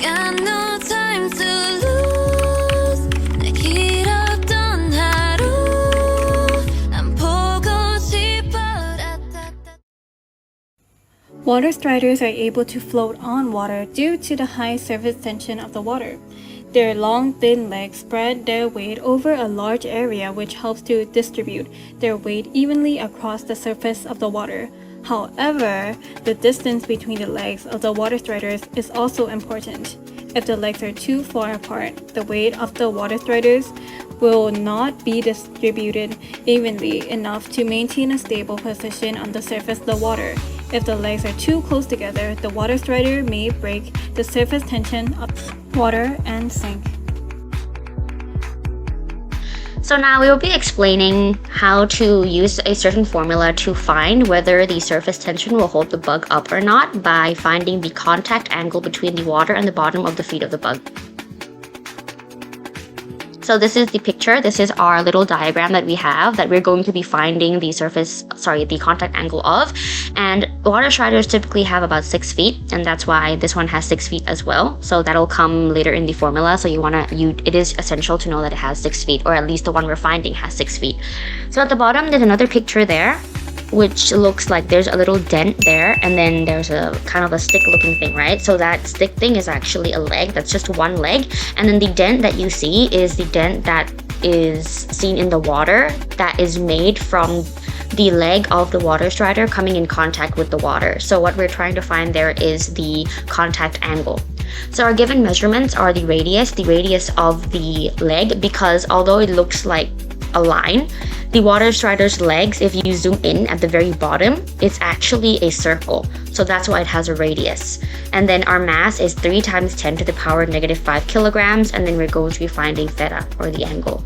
got no time to lose. 날 길었던 하루 난 보고 싶어. Water striders are able to float on water due to the high surface tension of the water. Their long, thin legs spread their weight over a large area, which helps to distribute their weight evenly across the surface of the water. However, the distance between the legs of the water striders is also important. If the legs are too far apart, the weight of the water striders will not be distributed evenly enough to maintain a stable position on the surface of the water. If the legs are too close together, the water strider may break the surface tension of water and sink. So now we will be explaining how to use a certain formula to find whether the surface tension will hold the bug up or not by finding the contact angle between the water and the bottom of the feet of the bug. So this is the picture. This is our little diagram that we have that we're going to be finding the contact angle of. And water striders typically have about 6 feet, and that's why this one has 6 feet as well. So that'll come later in the formula. So it is essential to know that it has 6 feet, or at least the one we're finding has 6 feet. So at the bottom, there's another picture there, which looks like there's a little dent there, and then there's a kind of a stick looking thing, right? So that stick thing is actually a leg. That's just one leg. And then the dent that you see is the dent that is seen in the water that is made from the leg of the water strider coming in contact with the water. So what we're trying to find there is the contact angle. So our given measurements are the radius of the leg, because although it looks like a line, the water strider's legs, if you zoom in at the very bottom, it's actually a circle. So that's why it has a radius. And then our mass is 3 times 10 to the power negative 5 kilograms, and then we're going to be finding theta, or the angle.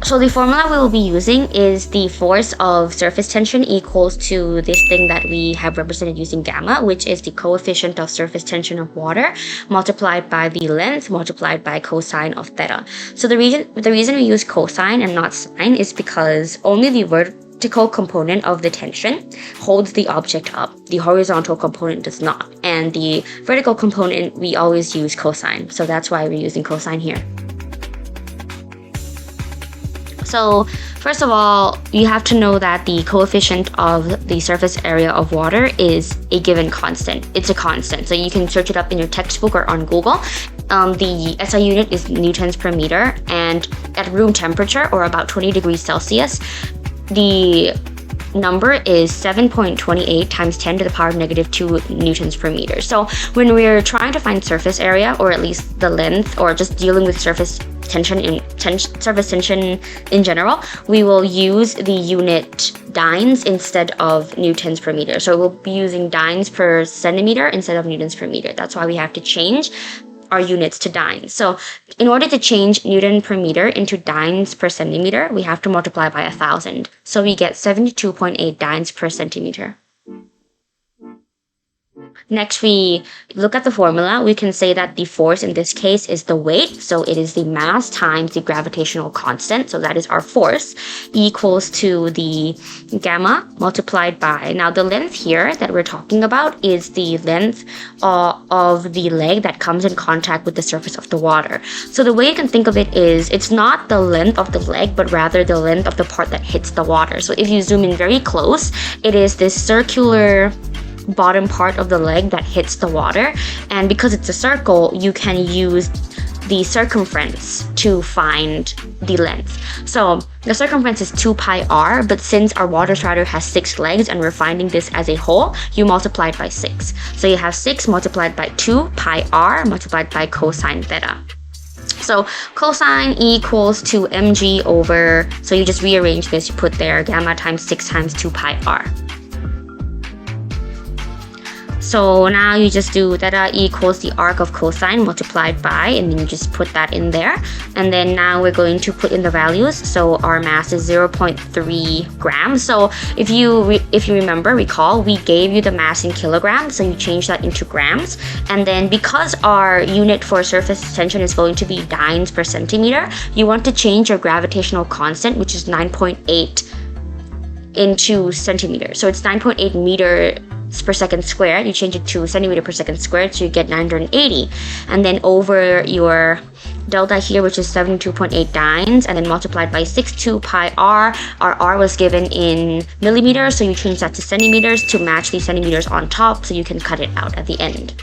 So the formula we will be using is the force of surface tension equals to this thing that we have represented using gamma, which is the coefficient of surface tension of water multiplied by the length multiplied by cosine of theta. So the reason we use cosine and not sine is because only the vertical component of the tension holds the object up. The horizontal component does not. And the vertical component, we always use cosine. So that's why we're using cosine here. So first of all, you have to know that the coefficient of the surface area of water is a given constant. It's a constant, so you can search it up in your textbook or on Google. The SI unit is newtons per meter, and at room temperature, or about 20 degrees Celsius, the number is 7.28 times 10 to the power negative 2 newtons per meter. So when we're trying to find surface area, or at least the length, or just dealing with surface tension in general, we will use the unit dynes instead of newtons per meter. So we'll be using dynes per centimeter instead of newtons per meter. That's why we have to change our units to dynes. So in order to change Newton per meter into dynes per centimeter, we have to multiply by 1,000. So we get 72.8 dynes per centimeter. Next, we look at the formula. We can say that the force in this case is the weight. So it is the mass times the gravitational constant. So that is our force, equals to the gamma multiplied by, now the length here that we're talking about is the length of the leg that comes in contact with the surface of the water. So the way you can think of it is, it's not the length of the leg, but rather the length of the part that hits the water. So if you zoom in very close, it is this circular bottom part of the leg that hits the water, and because it's a circle, you can use the circumference to find the length. So the circumference is 2 pi r, but since our water strider has 6 legs and we're finding this as a whole, you multiply it by 6. So you have 6 multiplied by 2 pi r multiplied by cosine theta. So cosine equals to mg over, so you just rearrange this, you put there gamma times 6 times 2 pi r. So now you just do theta equals the arc of cosine multiplied by, and then you just put that in there. And then now we're going to put in the values. So our mass is 0.3 grams. So if you recall, we gave you the mass in kilograms, so you change that into grams. And then because our unit for surface tension is going to be dynes per centimeter, you want to change your gravitational constant, which is 9.8 into centimeters. So it's 9.8 per second squared, you change it to centimeter per second squared, so you get 980. And then over your delta here, which is 72.8 dynes, and then multiplied by 62 pi r. Our r was given in millimeters, so you change that to centimeters to match the centimeters on top, so you can cut it out at the end.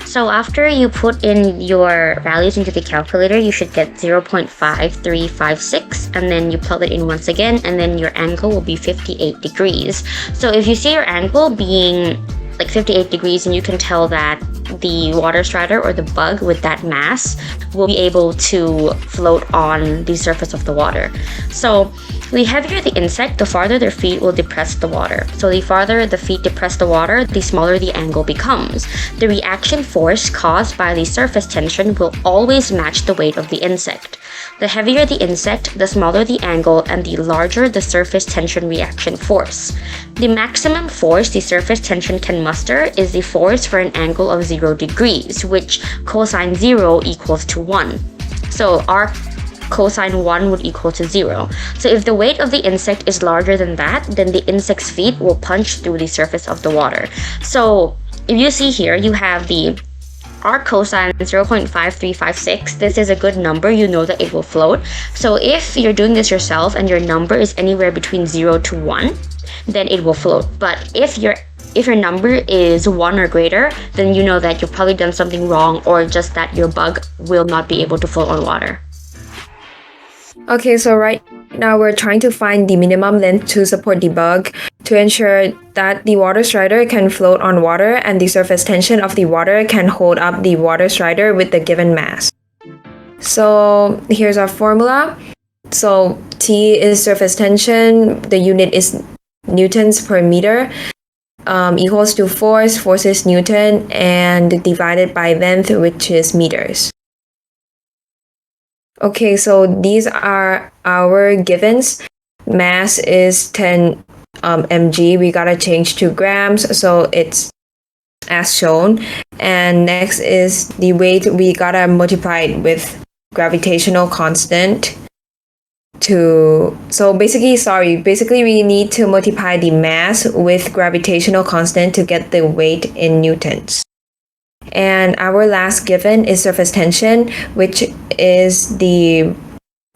So after you put in your values into the calculator, you should get 0.5356, and then you plug it in once again, and then your angle will be 58 degrees. So if you see your angle being like 58 degrees, and you can tell that the water strider or the bug with that mass will be able to float on the surface of the water. So the heavier the insect, the farther their feet will depress the water. So the farther the feet depress the water, the smaller the angle becomes. The reaction force caused by the surface tension will always match the weight of the insect. The heavier the insect, the smaller the angle, and the larger the surface tension reaction force. The maximum force the surface tension can muster is the force for an angle of 0 degrees, which cosine 0 equals to 1. So our cosine 1 would equal to 0. So if the weight of the insect is larger than that, then the insect's feet will punch through the surface of the water. So if you see here, you have the our cosine 0.5356. This is a good number. You know that it will float. So if you're doing this yourself and your number is anywhere between 0 to 1, then it will float. But if your number is 1 or greater, then you know that you've probably done something wrong, or just that your bug will not be able to float on water. Okay, so right now we're trying to find the minimum length to support the bug to ensure that the water strider can float on water and the surface tension of the water can hold up the water strider with the given mass. So here's our formula. So T is surface tension, the unit is newtons per meter, equals to force is Newton, and divided by length, which is meters. Okay, so these are our givens. Mass is 10 mg. We gotta change to grams, so it's as shown. And next is the weight. We gotta multiply it with gravitational constant basically we need to multiply the mass with gravitational constant to get the weight in newtons. And our last given is surface tension, which is the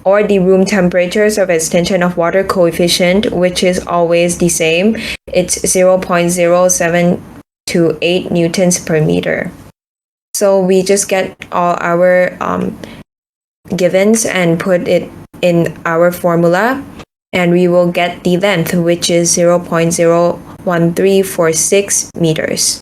room temperature surface tension of water coefficient, which is always the same. It's 0.0728 newtons per meter. So we just get all our givens and put it in our formula, and we will get the length, which is 0.01346 meters.